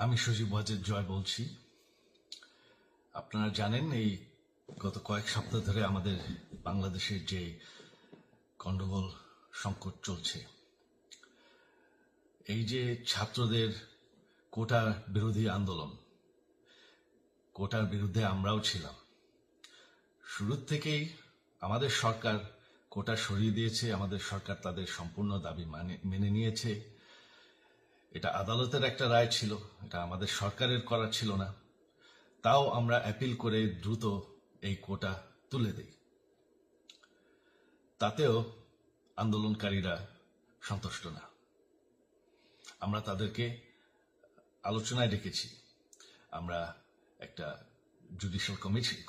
আমি সজীব ওয়াজেদ জয় বলছি। আপনারা জানেন এই গত কয়েক সপ্তাহ ধরে আমাদের বাংলাদেশের যে গন্ডগোল সংকট চলছে, এই যে ছাত্রদের কোটা বিরোধী আন্দোলন, কোটার বিরুদ্ধে আমরাও ছিলাম। শুরুর থেকেই আমাদের সরকার কোটা সরিয়ে দিয়েছে, আমাদের সরকার তাদের সম্পূর্ণ দাবি মেনে নিয়েছে। এটা আদালতের একটা রায় ছিল, এটা আমাদের সরকারের করা ছিল না। তাও আমরা অ্যাপিল করে দ্রুত এই কোটা তুলে দেই। তাতেও আন্দোলনকারীরা সন্তুষ্ট না। আমরা তাদেরকে আলোচনায় ডেকেছি, আমরা একটা জুডিশিয়াল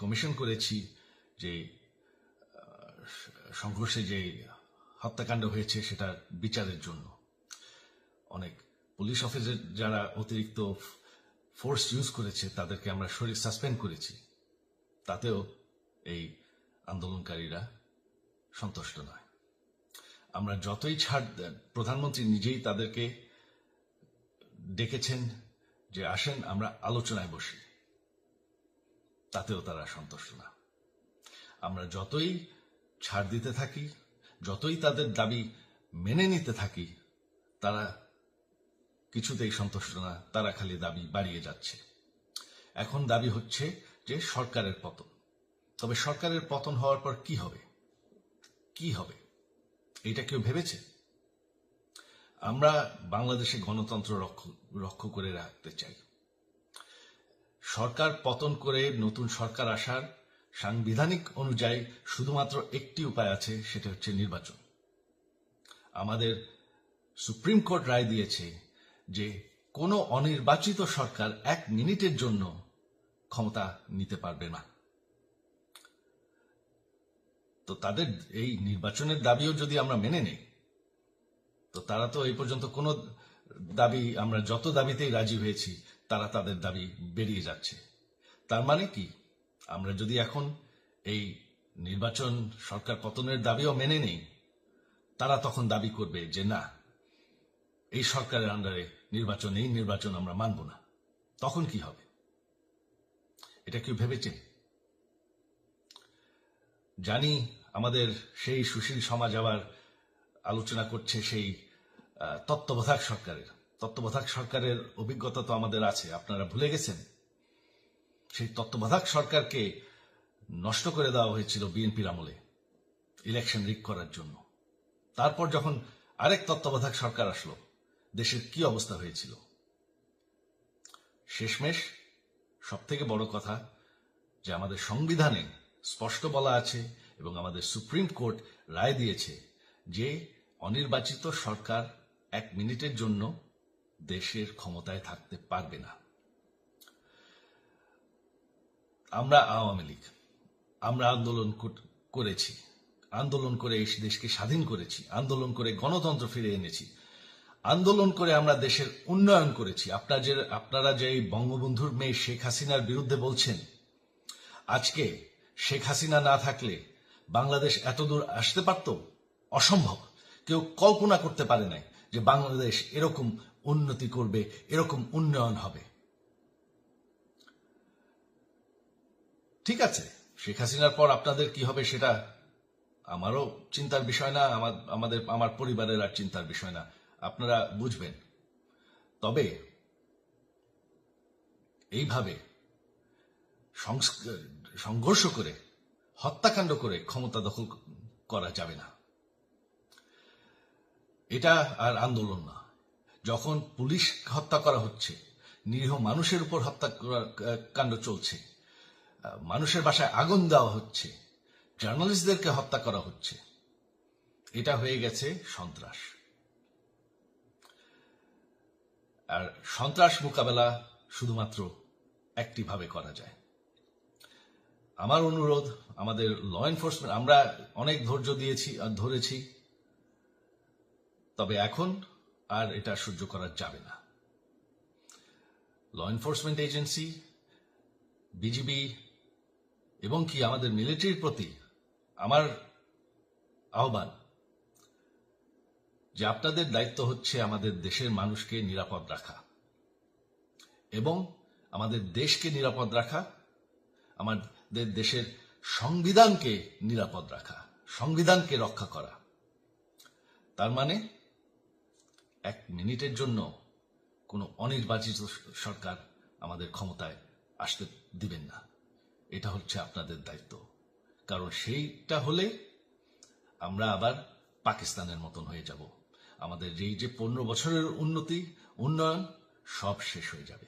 কমিশন করেছি যে সংঘর্ষে যে হত্যাকাণ্ড হয়েছে সেটার বিচারের জন্য। অনেক পুলিশ অফিসার যারা অতিরিক্ত ফোর্স ইউজ করেছে তাদেরকে আমরা সাসপেন্ড করেছি। তাতেও এই আন্দোলনকারীরা সন্তুষ্ট নয়। আমরা যতই ছাড় দেন, প্রধানমন্ত্রী নিজেই তাদেরকে ডেকেছেন যে আসেন আমরা আলোচনায় বসি, তাতেও তারা সন্তুষ্ট না। আমরা যতই ছাড় দিতে থাকি, যতই তাদের দাবি মেনে নিতে থাকি, তারা কিছুতেই সন্তুষ্ট না, তারা খালি দাবি বাড়িয়ে যাচ্ছে। এখন দাবি হচ্ছে যে সরকারের পতন। তবে সরকারের পতন হওয়ার পর কি হবে, কি হবে এটা কেউ ভেবেছে? আমরা বাংলাদেশে গণতন্ত্র রক্ষা করে রাখতে চাই। সরকার পতন করে নতুন সরকার আসার সাংবিধানিক অনুযায়ী শুধুমাত্র একটি উপায় আছে, সেটা হচ্ছে নির্বাচন। আমাদের সুপ্রিম কোর্ট রায় দিয়েছে যে কোনো অনির্বাচিত সরকার 1 মিনিটের জন্য ক্ষমতা নিতে পারবে না। তো তাদের এই নির্বাচনের দাবিও যদি আমরা মেনে নেই, তো তারা তো এই পর্যন্ত কোনো দাবি, আমরা যত দাবিতেই রাজি হয়েছি তারা তাদের দাবি বেরিয়ে যাচ্ছে। তার মানে কি, আমরা যদি এখন এই নির্বাচন সরকার পতনের দাবিও মেনে নেই, তারা তখন দাবি করবে যে না, এই সরকারের আন্ডারে নির্বাচন, এই নির্বাচন আমরা মানব না। তখন কি হবে এটা কেউ ভেবেছে? জানি আমাদের সেই সুশীল সমাজ আবার আলোচনা করছে সেই তত্ত্বাবধায়ক সরকারের অভিজ্ঞতা তো আমাদের আছে। আপনারা ভুলে গেছেন সেই তত্ত্বাবধায়ক সরকারকে নষ্ট করে দেওয়া হয়েছিল বিএনপির আমলে ইলেকশন রিগ করার জন্য। তারপর যখন আরেক তত্ত্বাবধায়ক সরকার আসলো, দেশের কি অবস্থা হয়েছিল। শেষমেশ সব থেকে বড় কথা যে আমাদের সংবিধানে স্পষ্ট বলা আছে এবং আমাদের সুপ্রিম কোর্ট রায় দিয়েছে যে অনির্বাচিত সরকার 1 মিনিটের জন্য দেশের ক্ষমতায় থাকতে পারবে না। আমরা আওয়ামী লীগ, আমরা আন্দোলন করেছি, আন্দোলন করে এই দেশকে স্বাধীন করেছি, আন্দোলন করে গণতন্ত্র ফিরে এনেছি, আন্দোলন করে আমরা দেশের উন্নয়ন করেছি। আপনারা যে বঙ্গবন্ধুর মেয়ে শেখ হাসিনার বিরুদ্ধে বলছেন, আজকে শেখ হাসিনা না থাকলে বাংলাদেশ এতদূর আসতে পারত? অসম্ভব। কেউ কল্পনা করতে পারে নাই যে বাংলাদেশ এরকম উন্নতি করবে, এরকম উন্নয়ন হবে। ঠিক আছে, শেখ হাসিনার পর আপনাদের কি হবে সেটা আমারও চিন্তার বিষয় না, আমার পরিবারের আর চিন্তার বিষয় না, আপনারা বুঝবেন। তবে এইভাবে সংঘর্ষ করে, হত্যাকাণ্ড করে ক্ষমতা দখল করা যাবে না। এটা আর আন্দোলন না। যখন পুলিশ হত্যা করা হচ্ছে, নিরীহ মানুষের উপর হত্যাকাণ্ড চলছে, মানুষের বাসায় আগুন দেওয়া হচ্ছে, জার্নালিস্টদেরকে হত্যা করা হচ্ছে, এটা হয়ে গেছে সন্ত্রাস। আর সন্ত্রাস মোকাবেলা শুধুমাত্র একটি ভাবে করা যায়। আমার অনুরোধ, আমাদের ল এনফোর্সমেন্ট, আমরা অনেক ধৈর্য দিয়েছি আর ধরেছি, তবে এখন আর এটা সহ্য করা যাবে না। ল এনফোর্সমেন্ট এজেন্সি, বিজিবি এবং কি আমাদের মিলিটারির প্রতি আমার আহ্বান যে আপনাদের দায়িত্ব হচ্ছে আমাদের দেশের মানুষকে নিরাপদ রাখা। এবং আমাদের দেশকে নিরাপদ রাখা, আমাদের দেশের সংবিধানকে নিরাপদ রাখা, সংবিধানকে রক্ষা করা। তার মানে এক মিনিটের জন্য কোনো অনির্বাচিত সরকার আমাদের ক্ষমতায় আসতে দিবেন না। এটা হচ্ছে আপনাদের দায়িত্ব, কারণ সেইটা হলে আমরা আবার পাকিস্তানের মতন হয়ে যাব। আমাদের এই যে 15 বছরের উন্নয়ন সব শেষ হয়ে যাবে।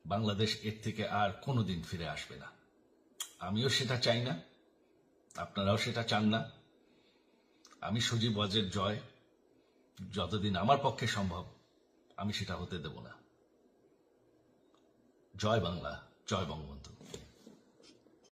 বাংলাদেশ এর থেকে আর কোনোদিন ফিরে আসবে না। আমিও সেটা চাই না, আপনারাও সেটা চান না। আমি সজীব ওয়াজের জয় যতদিন আমার পক্ষে সম্ভব আমি সেটা হতে দেব না। জয় বাংলা, জয় বঙ্গবন্ধু।